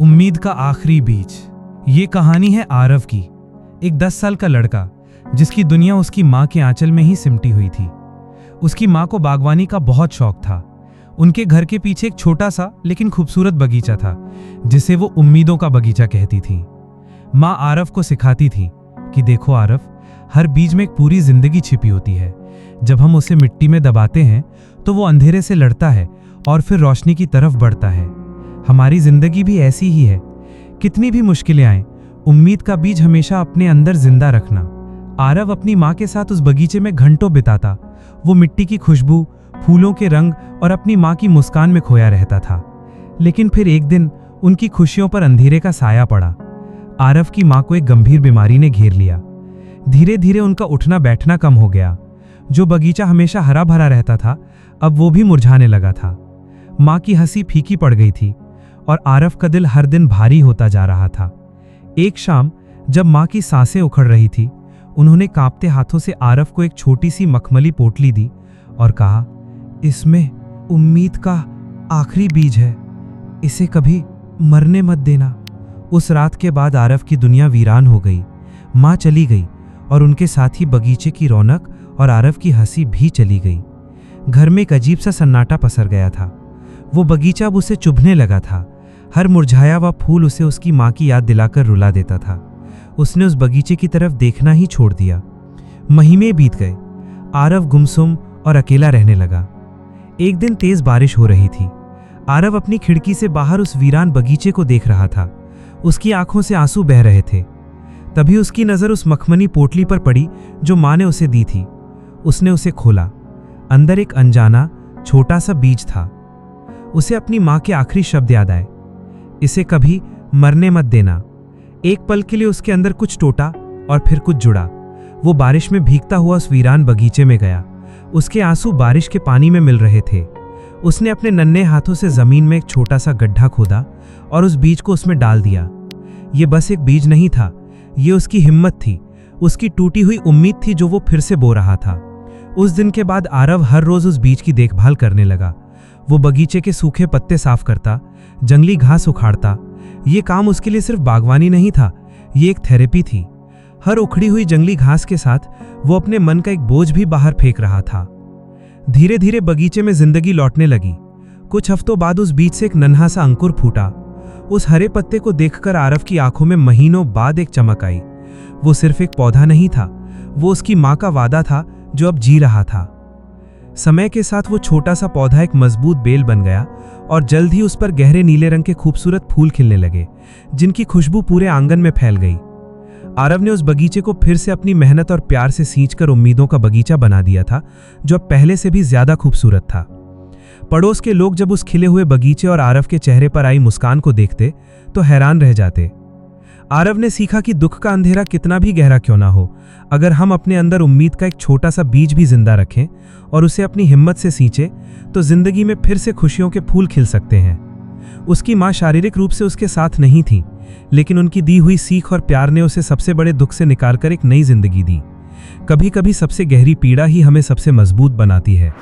उम्मीद का आखिरी बीज। ये कहानी है आरव की, एक 10 साल का लड़का जिसकी दुनिया उसकी माँ के आंचल में ही सिमटी हुई थी। उसकी माँ को बागवानी का बहुत शौक था। उनके घर के पीछे एक छोटा सा लेकिन खूबसूरत बगीचा था जिसे वो उम्मीदों का बगीचा कहती थी। माँ आरव को सिखाती थी कि देखो आरव, हर बीज में एक पूरी जिंदगी छिपी होती है। जब हम उसे मिट्टी में दबाते हैं तो वो अंधेरे से लड़ता है और फिर रोशनी की तरफ बढ़ता है। हमारी जिंदगी भी ऐसी ही है। कितनी भी मुश्किलें आएं, उम्मीद का बीज हमेशा अपने अंदर जिंदा रखना। आरव अपनी माँ के साथ उस बगीचे में घंटों बिताता। वो मिट्टी की खुशबू, फूलों के रंग और अपनी माँ की मुस्कान में खोया रहता था। लेकिन फिर एक दिन उनकी खुशियों पर अंधेरे का साया पड़ा। आरव की माँ को एक गंभीर बीमारी ने घेर लिया। धीरे धीरे उनका उठना बैठना कम हो गया। जो बगीचा हमेशा हरा भरा रहता था, अब वो भी मुरझाने लगा था। माँ की हंसी फीकी पड़ गई थी और आरव का दिल हर दिन भारी होता जा रहा था। एक शाम जब माँ की सांसें उखड़ रही थी, उन्होंने कांपते हाथों से आरव को एक छोटी सी मखमली पोटली दी और कहा, इसमें उम्मीद का आखिरी बीज है, इसे कभी मरने मत देना। उस रात के बाद आरव की दुनिया वीरान हो गई। माँ चली गई और उनके साथ ही बगीचे की रौनक और आरव की हंसी भी चली गई। घर में एक अजीब सा सन्नाटा पसर गया था। वो बगीचा अब उसे चुभने लगा था। हर मुरझाया हुआ फूल उसे उसकी माँ की याद दिलाकर रुला देता था। उसने उस बगीचे की तरफ देखना ही छोड़ दिया। महीने बीत गए। आरव गुमसुम और अकेला रहने लगा। एक दिन तेज बारिश हो रही थी। आरव अपनी खिड़की से बाहर उस वीरान बगीचे को देख रहा था। उसकी आंखों से आंसू बह रहे थे। तभी उसकी नजर उस मखमली पोटली पर पड़ी जो माँ ने उसे दी थी। उसने उसे खोला। अंदर एक अनजाना छोटा सा बीज था। उसे अपनी माँ के आखिरी शब्द याद आए, इसे कभी मरने मत देना। एक पल के लिए उसके अंदर कुछ टूटा और फिर कुछ जुड़ा। वो बारिश में भीगता हुआ उस वीरान बगीचे में गया। उसके आंसू बारिश के पानी में मिल रहे थे। उसने अपने नन्हे हाथों से जमीन में एक छोटा सा गड्ढा खोदा और उस बीज को उसमें डाल दिया। ये बस एक बीज नहीं था, ये उसकी हिम्मत थी, उसकी टूटी हुई उम्मीद थी जो वो फिर से बो रहा था। उस दिन के बाद आरव हर रोज उस बीज की देखभाल करने लगा। वो बगीचे के सूखे पत्ते साफ करता, जंगली घास उखाड़ता। ये काम उसके लिए सिर्फ बागवानी नहीं था, ये एक थेरेपी थी। हर उखड़ी हुई जंगली घास के साथ वो अपने मन का एक बोझ भी बाहर फेंक रहा था। धीरे धीरे बगीचे में जिंदगी लौटने लगी। कुछ हफ्तों बाद उस बीज से एक नन्हा सा अंकुर फूटा। उस हरे पत्ते को देखकर आरव की आंखों में महीनों बाद एक चमक आई। वो सिर्फ एक पौधा नहीं था, वो उसकी माँ का वादा था जो अब जी रहा था। समय के साथ वो छोटा सा पौधा एक मजबूत बेल बन गया और जल्द ही उस पर गहरे नीले रंग के खूबसूरत फूल खिलने लगे, जिनकी खुशबू पूरे आंगन में फैल गई। आरव ने उस बगीचे को फिर से अपनी मेहनत और प्यार से सींचकर उम्मीदों का बगीचा बना दिया था, जो अब पहले से भी ज्यादा खूबसूरत था। पड़ोस के लोग जब उस खिले हुए बगीचे और आरव के चेहरे पर आई मुस्कान को देखते तो हैरान रह जाते। आरव ने सीखा कि दुख का अंधेरा कितना भी गहरा क्यों ना हो, अगर हम अपने अंदर उम्मीद का एक छोटा सा बीज भी जिंदा रखें और उसे अपनी हिम्मत से सींचे तो जिंदगी में फिर से खुशियों के फूल खिल सकते हैं। उसकी माँ शारीरिक रूप से उसके साथ नहीं थी, लेकिन उनकी दी हुई सीख और प्यार ने उसे सबसे बड़े दुख से निकालकर एक नई जिंदगी दी। कभी कभी सबसे गहरी पीड़ा ही हमें सबसे मजबूत बनाती है।